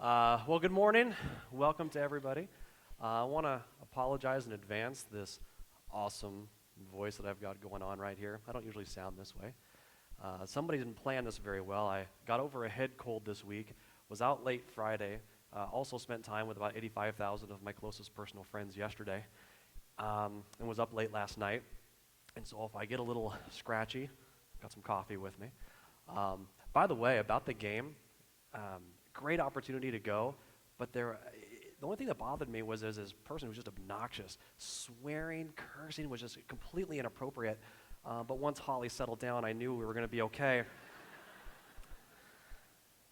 Well, good morning. Welcome to everybody. I want to apologize in advance this awesome voice that I've got going on right here. I don't usually sound this way. Somebody didn't plan this very well. I got over a head cold this week, was out late Friday, also spent time with about 85,000 of my closest personal friends yesterday, and was up late last night. And so if I get a little scratchy, got some coffee with me. By the way, about the game, great opportunity to go, but the only thing that bothered me was there's this person who was just obnoxious. Swearing, cursing was just completely inappropriate. But once Holly settled down, I knew we were going to be okay. It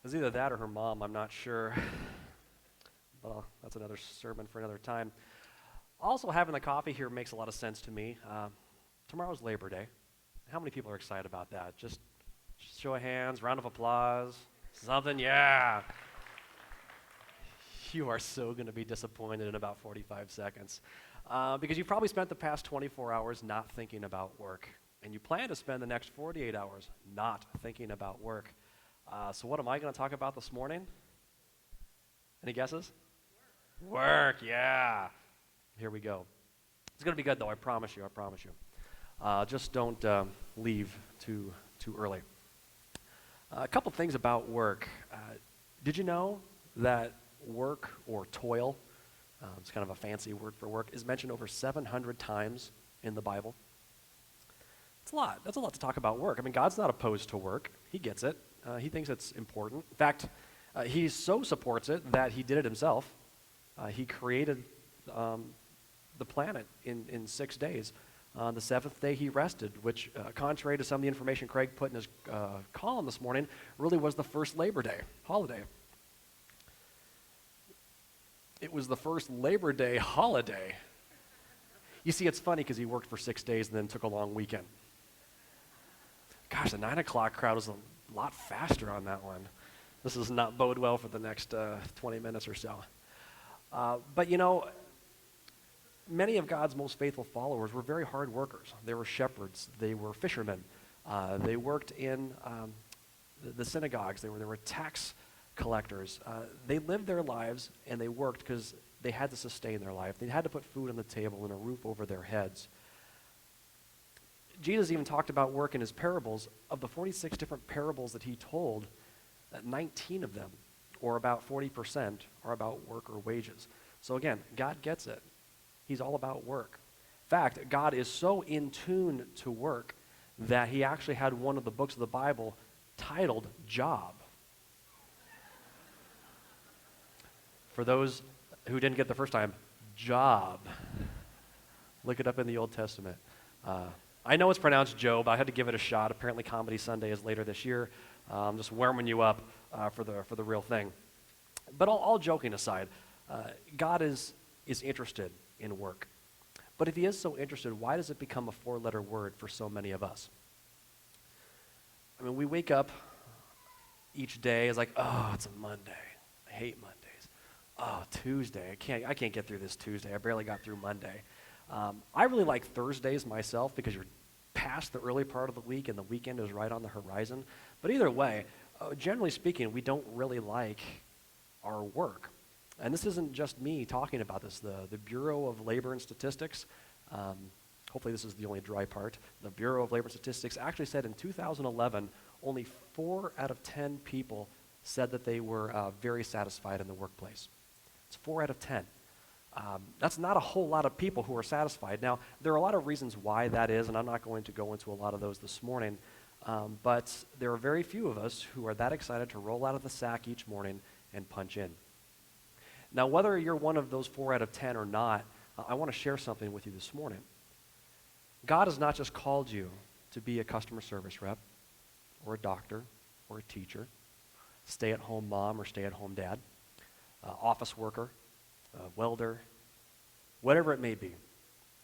was either that or her mom, I'm not sure. But that's another sermon for another time. Also, having the coffee here makes a lot of sense to me. Tomorrow's Labor Day. How many people are excited about that? Just show of hands, round of applause, something, yeah. You are so going to be disappointed in about 45 seconds because you've probably spent the past 24 hours not thinking about work, and you plan to spend the next 48 hours not thinking about work. So what am I going to talk about this morning? Any guesses? Work, yeah. Here we go. It's going to be good, though, I promise you. Just don't leave too early. A couple things about work. Did you know that work or toil, it's kind of a fancy word for work, is mentioned over 700 times in the Bible? It's a lot. That's a lot to talk about work. I mean, God's not opposed to work. He gets it. He thinks it's important. In fact, he so supports it that he did it himself. He created the planet in 6 days. On the seventh day he rested, which, contrary to some of the information Craig put in his column this morning, really was the first Labor Day holiday. It was the first Labor Day holiday. You see, it's funny because he worked for 6 days and then took a long weekend. Gosh, the 9 o'clock crowd was a lot faster on that one. This does not bode well for the next 20 minutes or so. But you know, many of God's most faithful followers were very hard workers. They were shepherds. They were fishermen. They worked in the synagogues. They were tax collectors. They lived their lives and they worked because they had to sustain their life. They had to put food on the table and a roof over their heads. Jesus even talked about work in his parables. Of the 46 different parables that he told, 19 of them, or about 40%, are about work or wages. So again, God gets it. He's all about work. In fact, God is so in tune to work that he actually had one of the books of the Bible titled Job. For those who didn't get the first time, Job. Look it up in the Old Testament. I know it's pronounced Job. I had to give it a shot. Apparently Comedy Sunday is later this year. I'm just warming you up for the real thing. But all joking aside, God is interested in work. But if he is so interested, why does it become a 4-letter word for so many of us? I mean, we wake up each day, it's like, oh, it's a Monday. I hate Mondays. Oh, Tuesday. I can't get through this Tuesday. I barely got through Monday. I really like Thursdays myself because you're past the early part of the week and the weekend is right on the horizon. But either way, generally speaking, we don't really like our work. And this isn't just me talking about this. The Bureau of Labor and Statistics, hopefully this is the only dry part, the Bureau of Labor and Statistics actually said in 2011, only 4 out of 10 people said that they were very satisfied in the workplace. It's 4 out of 10. That's not a whole lot of people who are satisfied. Now, there are a lot of reasons why that is, and I'm not going to go into a lot of those this morning, but there are very few of us who are that excited to roll out of the sack each morning and punch in. Now, whether you're one of those 4 out of 10 or not, I want to share something with you this morning. God has not just called you to be a customer service rep or a doctor or a teacher, stay-at-home mom or stay-at-home dad, office worker, welder, whatever it may be.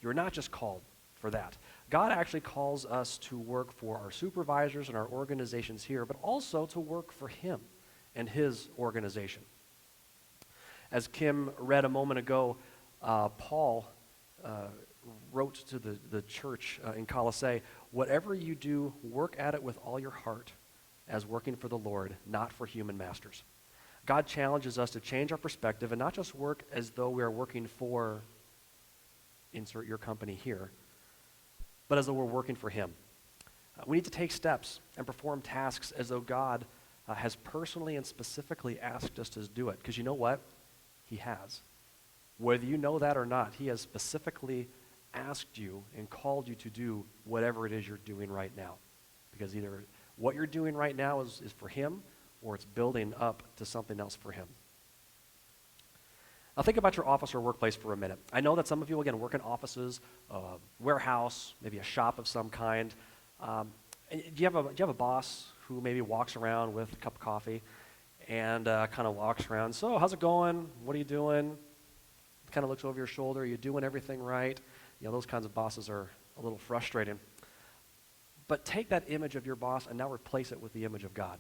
You're not just called for that. God actually calls us to work for our supervisors and our organizations here, but also to work for him and his organization. As Kim read a moment ago, Paul wrote to the church in Colossae, whatever you do, work at it with all your heart as working for the Lord, not for human masters. God challenges us to change our perspective and not just work as though we are working for, insert your company here, but as though we're working for him. We need to take steps and perform tasks as though God has personally and specifically asked us to do it. Because you know what? He has. Whether you know that or not, he has specifically asked you and called you to do whatever it is you're doing right now. Because either what you're doing right now is for him, or it's building up to something else for him. Now think about your office or workplace for a minute. I know that some of you, again, work in offices, warehouse, maybe a shop of some kind. Do you have a boss who maybe walks around with a cup of coffee and kind of walks around, so how's it going? What are you doing? Kind of looks over your shoulder. Are you doing everything right? You know, those kinds of bosses are a little frustrating. But take that image of your boss and now replace it with the image of God.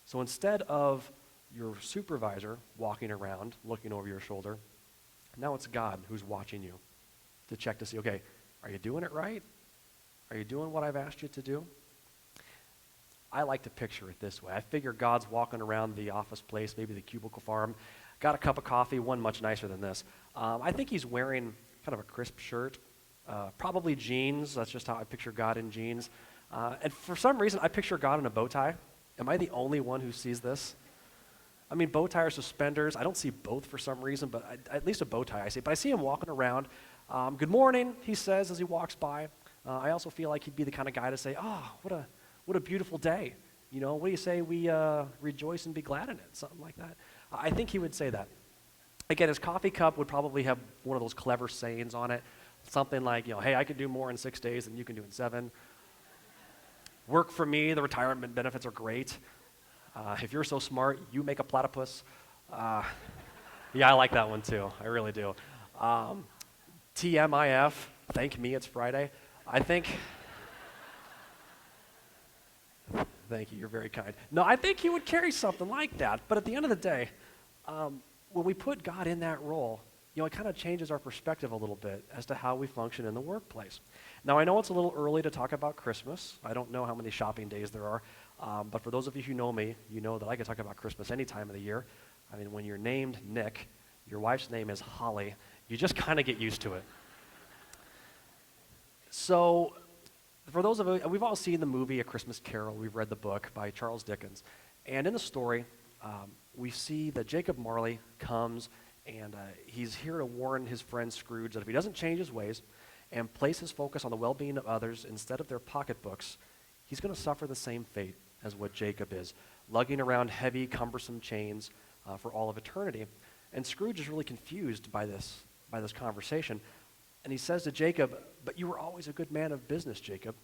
So instead of your supervisor walking around, looking over your shoulder, now it's God who's watching you to check to see, okay, are you doing it right? Are you doing what I've asked you to do? I like to picture it this way. I figure God's walking around the office place, maybe the cubicle farm, got a cup of coffee, one much nicer than this. I think he's wearing kind of a crisp shirt, probably jeans. That's just how I picture God in jeans. And for some reason, I picture God in a bow tie. Am I the only one who sees this? I mean, bow tie or suspenders. I don't see both for some reason, but at least a bow tie I see. But I see him walking around. Good morning, he says as he walks by. I also feel like he'd be the kind of guy to say, oh, what a beautiful day. You know, what do you say we rejoice and be glad in it? Something like that. I think he would say that. Again, his coffee cup would probably have one of those clever sayings on it. Something like, you know, hey, I could do more in 6 days than you can do in 7. Work for me, the retirement benefits are great. If you're so smart, you make a platypus. Yeah, I like that one too. I really do. TMIF, thank me, it's Friday. I think, thank you, you're very kind. No, I think he would carry something like that. But at the end of the day, when we put God in that role, you know, it kind of changes our perspective a little bit as to how we function in the workplace. Now, I know it's a little early to talk about Christmas. I don't know how many shopping days there are. But for those of you who know me, you know that I can talk about Christmas any time of the year. I mean, when you're named Nick, your wife's name is Holly, you just kind of get used to it. So, for those of you, we've all seen the movie A Christmas Carol. We've read the book by Charles Dickens. And in the story, we see that Jacob Marley comes and he's here to warn his friend Scrooge that if he doesn't change his ways and place his focus on the well-being of others instead of their pocketbooks, he's going to suffer the same fate as what Jacob is, lugging around heavy, cumbersome chains for all of eternity. And Scrooge is really confused by this conversation. And he says to Jacob, but you were always a good man of business, Jacob.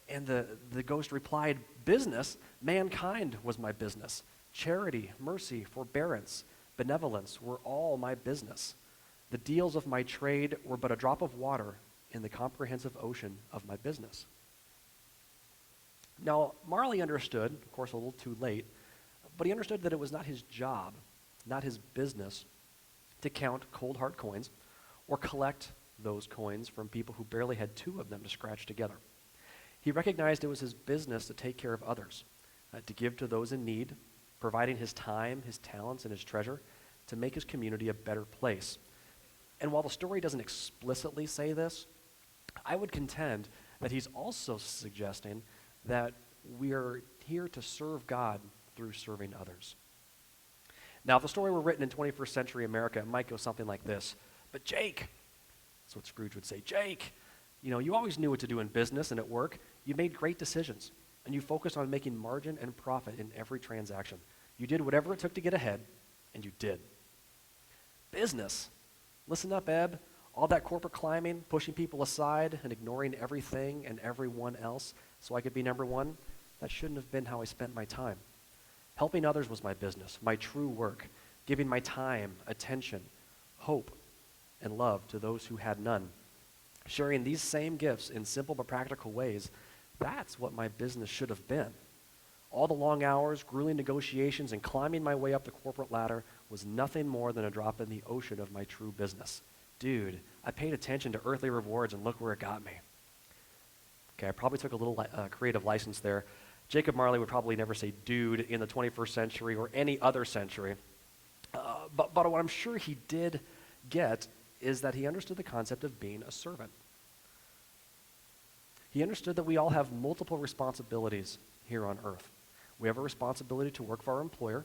And the ghost replied, business? Mankind was my business. Charity, mercy, forbearance, benevolence were all my business. The deals of my trade were but a drop of water in the comprehensive ocean of my business. Now, Marley understood, of course a little too late, but he understood that it was not his job, not his business, to count cold hard coins or collect those coins from people who barely had 2 of them to scratch together. He recognized it was his business to take care of others, to give to those in need, providing his time, his talents, and his treasure to make his community a better place. And while the story doesn't explicitly say this, I would contend that he's also suggesting that we are here to serve God through serving others. Now, if the story were written in 21st century America, it might go something like this. But Jake, that's what Scrooge would say, Jake, you know, you always knew what to do in business and at work. You made great decisions, and you focused on making margin and profit in every transaction. You did whatever it took to get ahead, and you did. Business. Listen up, Eb. All that corporate climbing, pushing people aside, and ignoring everything and everyone else so I could be number one, that shouldn't have been how I spent my time. Helping others was my business, my true work, giving my time, attention, hope, and love to those who had none. Sharing these same gifts in simple but practical ways, that's what my business should have been. All the long hours, grueling negotiations, and climbing my way up the corporate ladder was nothing more than a drop in the ocean of my true business. Dude, I paid attention to earthly rewards and look where it got me. Okay, I probably took a little creative license there Jacob Marley would probably never say dude in the 21st century or any other century. But what I'm sure he did get is that he understood the concept of being a servant. He understood that we all have multiple responsibilities here on earth. We have a responsibility to work for our employer,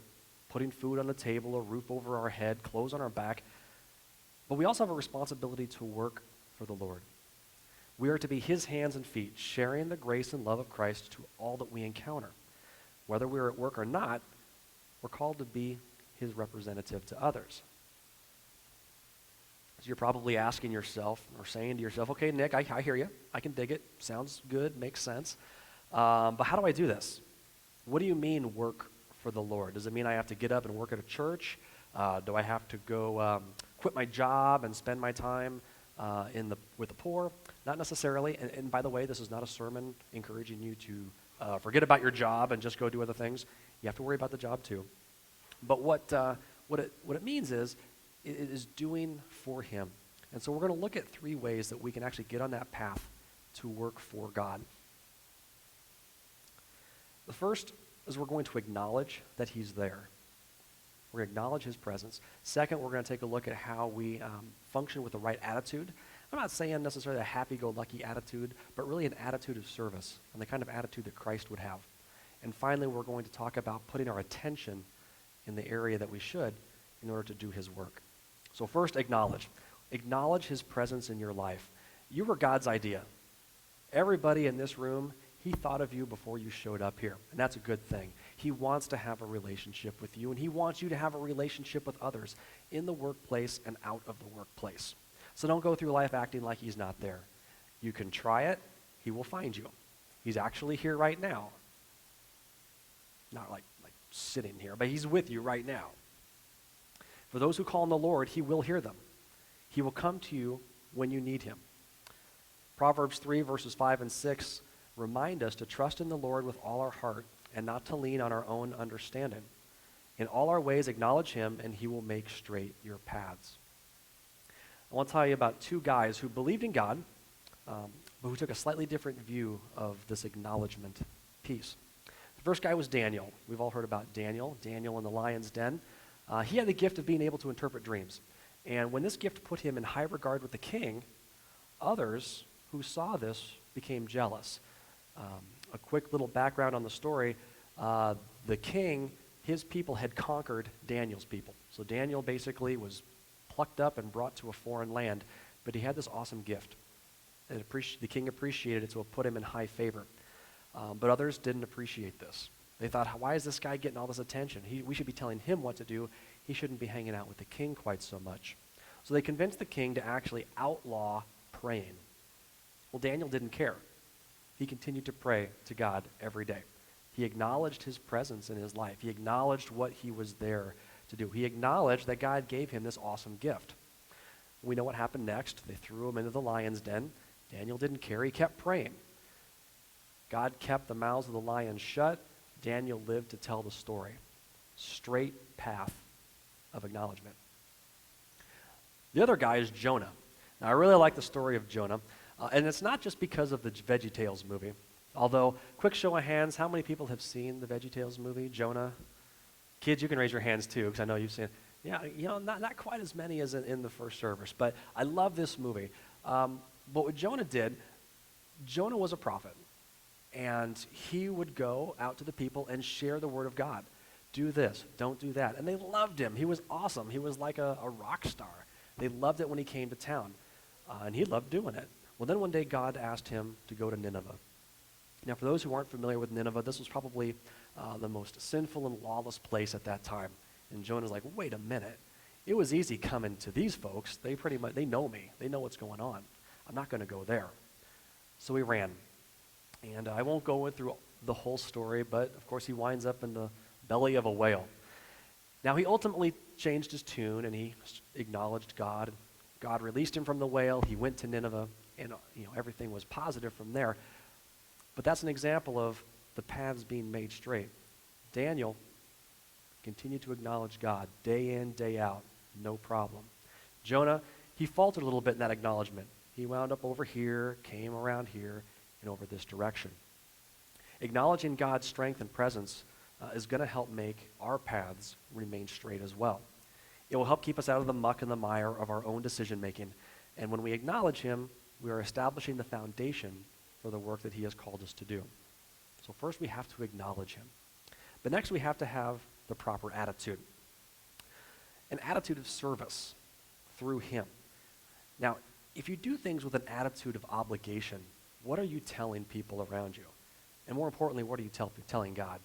putting food on the table, a roof over our head, clothes on our back. But we also have a responsibility to work for the Lord. We are to be his hands and feet, sharing the grace and love of Christ to all that we encounter. Whether we're at work or not, we're called to be his representative to others. So you're probably asking yourself or saying to yourself, okay, Nick, I hear you. I can dig it. Sounds good, makes sense. But how do I do this? What do you mean work for the Lord? Does it mean I have to get up and work at a church? Do I have to go quit my job and spend my time with the poor? Not necessarily. And by the way, this is not a sermon encouraging you to forget about your job and just go do other things. You have to worry about the job too. But what it means is doing for him. And so we're going to look at 3 ways that we can actually get on that path to work for God. The first is we're going to acknowledge that he's there. We're going to acknowledge his presence. Second, we're going to take a look at how we function with the right attitude. I'm not saying necessarily a happy-go-lucky attitude, but really an attitude of service and the kind of attitude that Christ would have. And finally, we're going to talk about putting our attention in the area that we should in order to do his work. So first, acknowledge. Acknowledge his presence in your life. You were God's idea. Everybody in this room, he thought of you before you showed up here, and that's a good thing. He wants to have a relationship with you, and he wants you to have a relationship with others in the workplace and out of the workplace. So don't go through life acting like he's not there. You can try it. He will find you. He's actually here right now. Not like sitting here, but he's with you right now. For those who call on the Lord, he will hear them. He will come to you when you need him. Proverbs 3, verses 5 and 6 remind us to trust in the Lord with all our heart and not to lean on our own understanding. In all our ways acknowledge him, and he will make straight your paths. I want to tell you about 2 guys who believed in God, but who took a slightly different view of this acknowledgement piece. The first guy was Daniel. We've all heard about Daniel in the lion's den. He had the gift of being able to interpret dreams. And when this gift put him in high regard with the king, others who saw this became jealous. A quick little background on the story, the king, his people had conquered Daniel's people. So Daniel basically was plucked up and brought to a foreign land, but he had this awesome gift. And the king appreciated it, so it put him in high favor. But others didn't appreciate this. They thought, why is this guy getting all this attention? We should be telling him what to do. He shouldn't be hanging out with the king quite so much. So they convinced the king to actually outlaw praying. Well, Daniel didn't care. He continued to pray to God every day. He acknowledged his presence in his life. He acknowledged what he was there to do. He acknowledged that God gave him this awesome gift. We know what happened next. They threw him into the lion's den. Daniel didn't care. He kept praying. God kept the mouths of the lions shut. Daniel lived to tell the story. Straight path of acknowledgement. The other guy is Jonah. Now, I really like the story of Jonah, and it's not just because of the VeggieTales movie. Although, quick show of hands, how many people have seen the VeggieTales movie, Jonah? Kids, you can raise your hands too, because I know you've seen it. Yeah, not quite as many as in the first service, but I love this movie. But what Jonah did, Jonah was a prophet, and he would go out to the people and share the word of God. Do this, don't do that. And they loved him. He was awesome. He was like a rock star. They loved it when he came to town, and he loved doing it. Well, then one day God asked him to go to Nineveh. Now, for those who aren't familiar with Nineveh, this was probably the most sinful and lawless place at that time. And Jonah's like, wait a minute. It was easy coming to these folks. They know me. They know what's going on. I'm not going to go there. So he ran. And I won't go through the whole story, but of course he winds up in the belly of a whale. Now, he ultimately changed his tune, and he acknowledged God. God released him from the whale. He went to Nineveh, and everything was positive from there. But that's an example of the paths being made straight. Daniel continued to acknowledge God day in, day out, no problem. Jonah, he faltered a little bit in that acknowledgement. He wound up over here, came around here, and over this direction. Acknowledging God's strength and presence is going to help make our paths remain straight as well. It will help keep us out of the muck and the mire of our own decision making. And when we acknowledge him, we are establishing the foundation for the work that he has called us to do. So first we have to acknowledge him. But next we have to have the proper attitude. An attitude of service through him. Now, if you do things with an attitude of obligation, what are you telling people around you? And more importantly, what are you telling God?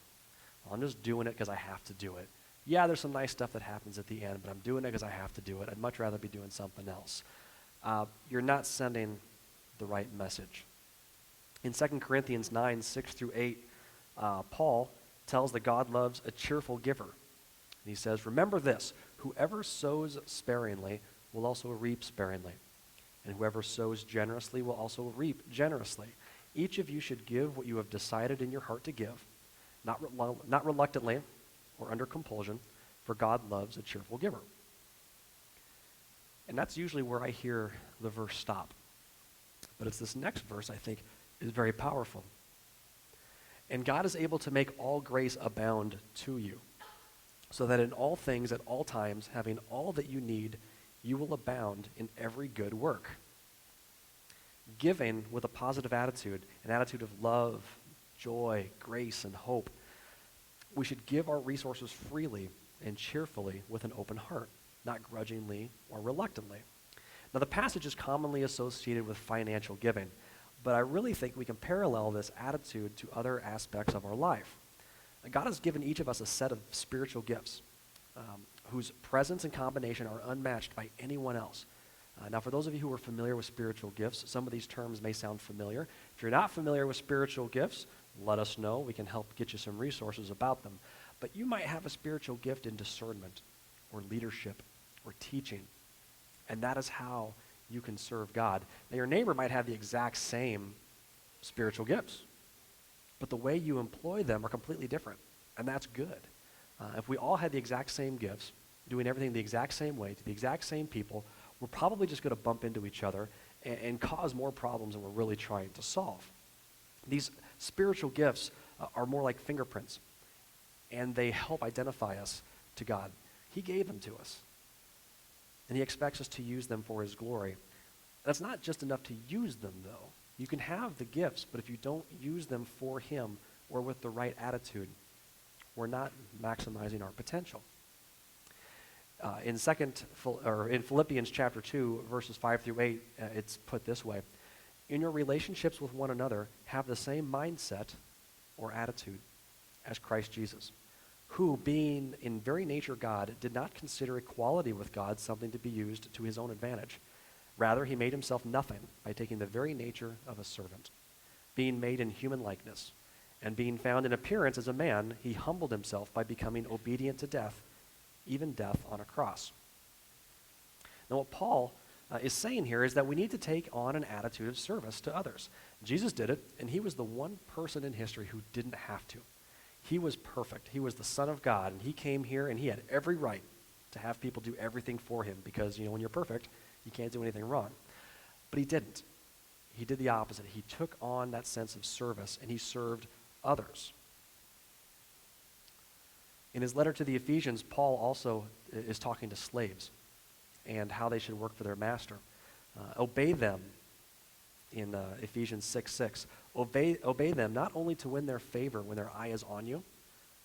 Well, I'm just doing it because I have to do it. Yeah, there's some nice stuff that happens at the end, but I'm doing it because I have to do it. I'd much rather be doing something else. You're not sending the right message. In 2 Corinthians 9, 6 through 8, Paul tells that God loves a cheerful giver. And he says, remember this, whoever sows sparingly will also reap sparingly. And whoever sows generously will also reap generously. Each of you should give what you have decided in your heart to give, not reluctantly or under compulsion, for God loves a cheerful giver. And that's usually where I hear the verse stop. But it's this next verse I think is very powerful. And God is able to make all grace abound to you, so that in all things at all times, having all that you need, you will abound in every good work. Giving with a positive attitude, an attitude of love, joy, grace, and hope. We should give our resources freely and cheerfully with an open heart, not grudgingly or reluctantly. Now, the passage is commonly associated with financial giving, but I really think we can parallel this attitude to other aspects of our life. God has given each of us a set of spiritual gifts whose presence and combination are unmatched by anyone else. Now, for those of you who are familiar with spiritual gifts, some of these terms may sound familiar. If you're not familiar with spiritual gifts, let us know. We can help get you some resources about them. But you might have a spiritual gift in discernment or leadership or teaching, and that is how you can serve God. Now, your neighbor might have the exact same spiritual gifts, but the way you employ them are completely different, and that's good. If we all had the exact same gifts, doing everything the exact same way, to the exact same people, we're probably just going to bump into each other and cause more problems than we're really trying to solve. These spiritual gifts are more like fingerprints, and they help identify us to God. He gave them to us, and he expects us to use them for his glory. That's not just enough to use them, though. You can have the gifts, but if you don't use them for him or with the right attitude, we're not maximizing our potential. In Philippians chapter 2, verses 5 through 8, it's put this way. In your relationships with one another, have the same mindset or attitude as Christ Jesus, who, being in very nature God, did not consider equality with God something to be used to his own advantage. Rather, he made himself nothing by taking the very nature of a servant, being made in human likeness, and being found in appearance as a man, he humbled himself by becoming obedient to death, even death on a cross. Now, what Paul is saying here is that we need to take on an attitude of service to others. Jesus did it, and he was the one person in history who didn't have to. He was perfect. He was the Son of God, and he came here, and he had every right to have people do everything for him because, when you're perfect, you can't do anything wrong. But he didn't. He did the opposite. He took on that sense of service, and he served others. In his letter to the Ephesians, Paul also is talking to slaves and how they should work for their master. Obey them in Ephesians 6:6. Obey them not only to win their favor when their eye is on you,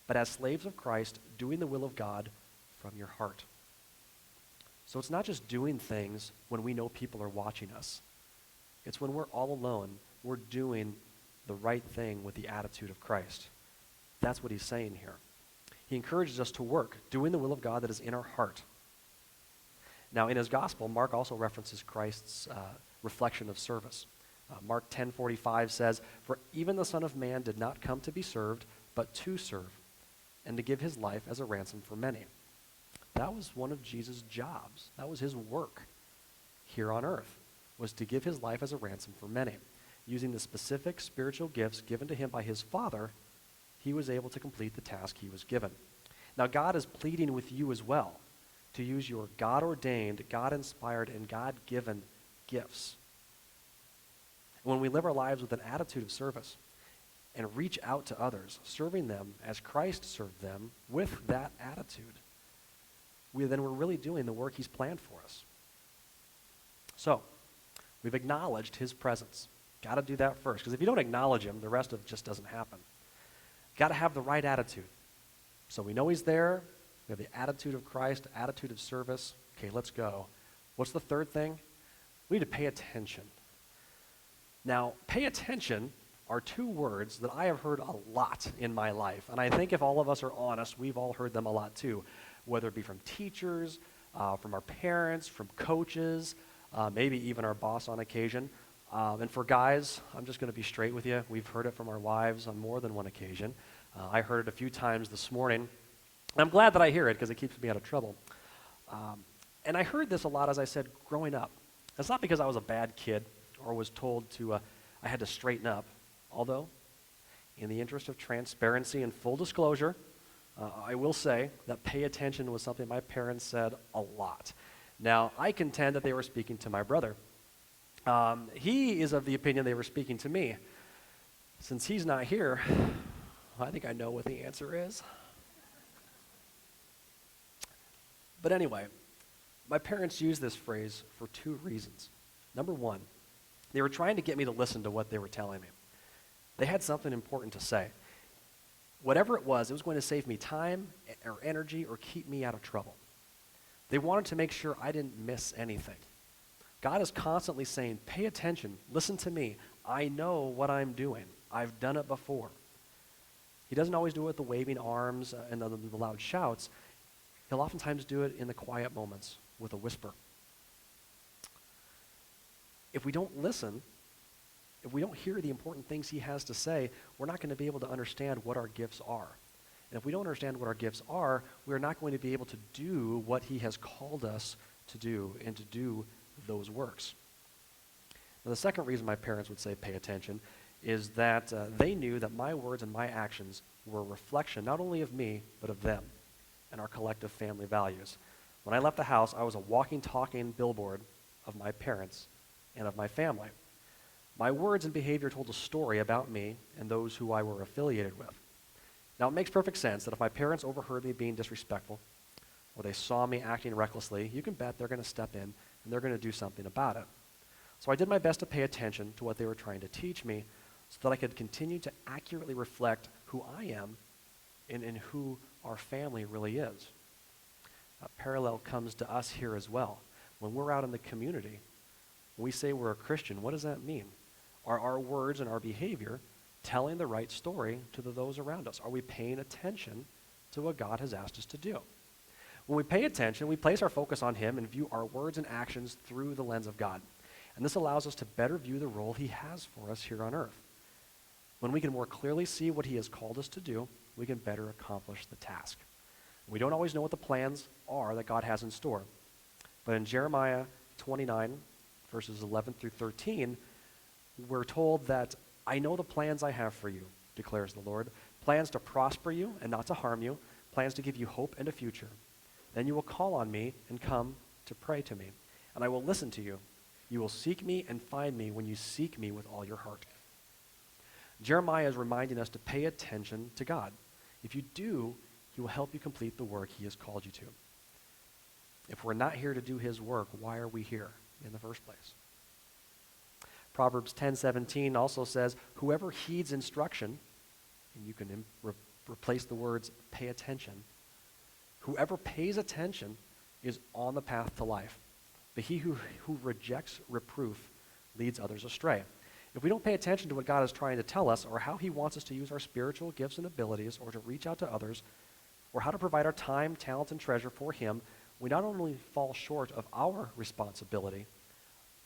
but as slaves of Christ, doing the will of God from your heart. So it's not just doing things when we know people are watching us. It's when we're all alone, we're doing the right thing with the attitude of Christ. That's what he's saying here. He encourages us to work, doing the will of God that is in our heart. Now, in his gospel, Mark also references Christ's reflection of service. Mark 10:45 says, "For even the Son of Man did not come to be served, but to serve, and to give his life as a ransom for many." That was one of Jesus' jobs. That was his work here on earth, was to give his life as a ransom for many. Using the specific spiritual gifts given to him by his Father, he was able to complete the task he was given. Now, God is pleading with you as well to use your God-ordained, God-inspired, and God-given gifts. When we live our lives with an attitude of service and reach out to others, serving them as Christ served them with that attitude, then we're really doing the work he's planned for us. So, we've acknowledged his presence. Got to do that first, because if you don't acknowledge him, the rest of it just doesn't happen. Got to have the right attitude. So we know he's there. We have the attitude of Christ, attitude of service. Okay, let's go. What's the third thing? We need to pay attention. Now, pay attention are two words that I have heard a lot in my life. And I think if all of us are honest, we've all heard them a lot too, whether it be from teachers, from our parents, from coaches, maybe even our boss on occasion. And for guys, I'm just going to be straight with you. We've heard it from our wives on more than one occasion. I heard it a few times this morning. I'm glad that I hear it because it keeps me out of trouble. And I heard this a lot, as I said, growing up. It's not because I was a bad kid or was told I had to straighten up. Although, in the interest of transparency and full disclosure, I will say that pay attention was something my parents said a lot. Now, I contend that they were speaking to my brother. He is of the opinion they were speaking to me. Since he's not here, I think I know what the answer is. But anyway, my parents used this phrase for two reasons. Number one, they were trying to get me to listen to what they were telling me. They had something important to say. Whatever it was going to save me time or energy or keep me out of trouble. They wanted to make sure I didn't miss anything. God is constantly saying, pay attention, listen to me. I know what I'm doing. I've done it before. He doesn't always do it with the waving arms and the loud shouts. He'll oftentimes do it in the quiet moments with a whisper. If we don't listen, if we don't hear the important things he has to say, we're not going to be able to understand what our gifts are. And if we don't understand what our gifts are, we're not going to be able to do what he has called us to do and to do those works. Now, the second reason my parents would say pay attention is that they knew that my words and my actions were a reflection not only of me, but of them and our collective family values. When I left the house, I was a walking, talking billboard of my parents and of my family. My words and behavior told a story about me and those who I were affiliated with. Now, it makes perfect sense that if my parents overheard me being disrespectful or they saw me acting recklessly, you can bet they're going to step in and they're going to do something about it. So I did my best to pay attention to what they were trying to teach me so that I could continue to accurately reflect who I am and who our family really is. A parallel comes to us here as well. When we're out in the community, when we say we're a Christian, what does that mean? Are our words and our behavior telling the right story to those around us? Are we paying attention to what God has asked us to do? When we pay attention, we place our focus on him and view our words and actions through the lens of God. And this allows us to better view the role he has for us here on earth. When we can more clearly see what he has called us to do, we can better accomplish the task. We don't always know what the plans are that God has in store. But in Jeremiah 29, verses 11 through 13, we're told that, I know the plans I have for you, declares the Lord, plans to prosper you and not to harm you, plans to give you hope and a future. Then you will call on me and come to pray to me, and I will listen to you. You will seek me and find me when you seek me with all your heart. Jeremiah is reminding us to pay attention to God. If you do, he will help you complete the work he has called you to. If we're not here to do his work, why are we here in the first place? Proverbs 10:17 also says, whoever heeds instruction, and you can replace the words pay attention, whoever pays attention is on the path to life. But he who rejects reproof leads others astray. If we don't pay attention to what God is trying to tell us or how he wants us to use our spiritual gifts and abilities or to reach out to others or how to provide our time, talent, and treasure for him, we not only fall short of our responsibility,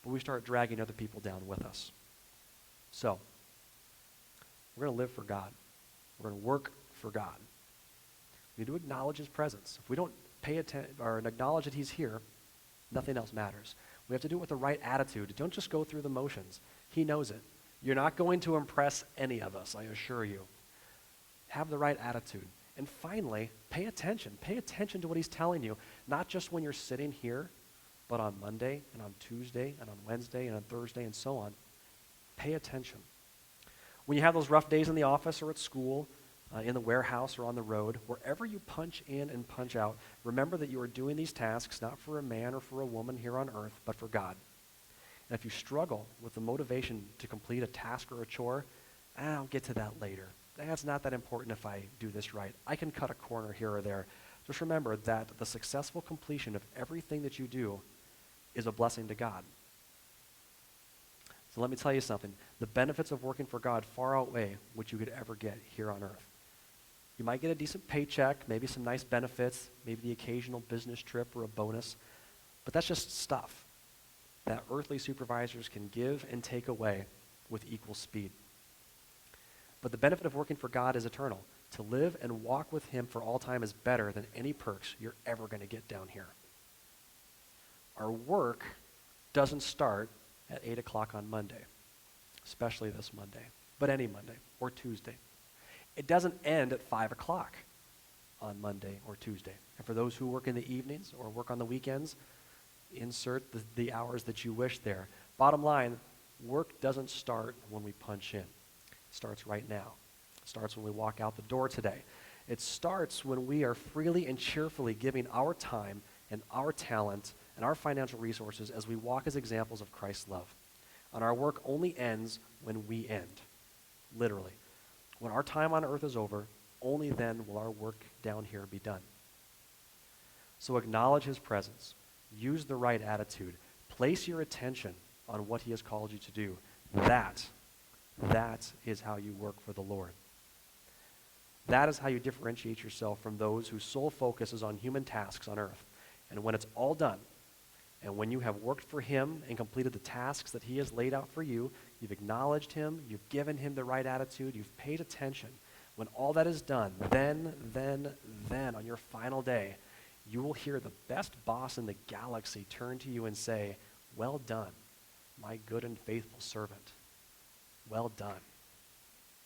but we start dragging other people down with us. So, we're going to live for God. We're going to work for God. We need to acknowledge his presence. If we don't pay attention or acknowledge that he's here, nothing else matters. We have to do it with the right attitude. Don't just go through the motions. He knows it. You're not going to impress any of us, I assure you. Have the right attitude. And finally, pay attention. Pay attention to what he's telling you, not just when you're sitting here, but on Monday and on Tuesday and on Wednesday and on Thursday and so on. Pay attention. When you have those rough days in the office or at school, in the warehouse or on the road, wherever you punch in and punch out, remember that you are doing these tasks not for a man or for a woman here on earth, but for God. And if you struggle with the motivation to complete a task or a chore, I'll get to that later. That's not that important if I do this right. I can cut a corner here or there. Just remember that the successful completion of everything that you do is a blessing to God. So let me tell you something. The benefits of working for God far outweigh what you could ever get here on earth. You might get a decent paycheck, maybe some nice benefits, maybe the occasional business trip or a bonus, but that's just stuff that earthly supervisors can give and take away with equal speed. But the benefit of working for God is eternal. To live and walk with him for all time is better than any perks you're ever going to get down here. Our work doesn't start at 8 o'clock on Monday, especially this Monday, but any Monday or Tuesday. It doesn't end at 5 o'clock on Monday or Tuesday. And for those who work in the evenings or work on the weekends, insert the hours that you wish there. Bottom line, work doesn't start when we punch in. It starts right now. It starts when we walk out the door today. It starts when we are freely and cheerfully giving our time and our talent and our financial resources as we walk as examples of Christ's love. And our work only ends when we end, literally. When our time on earth is over, only then will our work down here be done. So acknowledge his presence. Use the right attitude. Place your attention on what he has called you to do. That is how you work for the Lord. That is how you differentiate yourself from those whose sole focus is on human tasks on earth. And when it's all done, and when you have worked for him and completed the tasks that he has laid out for you, you've acknowledged him, you've given him the right attitude, you've paid attention. When all that is done, then, on your final day, you will hear the best boss in the galaxy turn to you and say, "Well done, my good and faithful servant. Well done."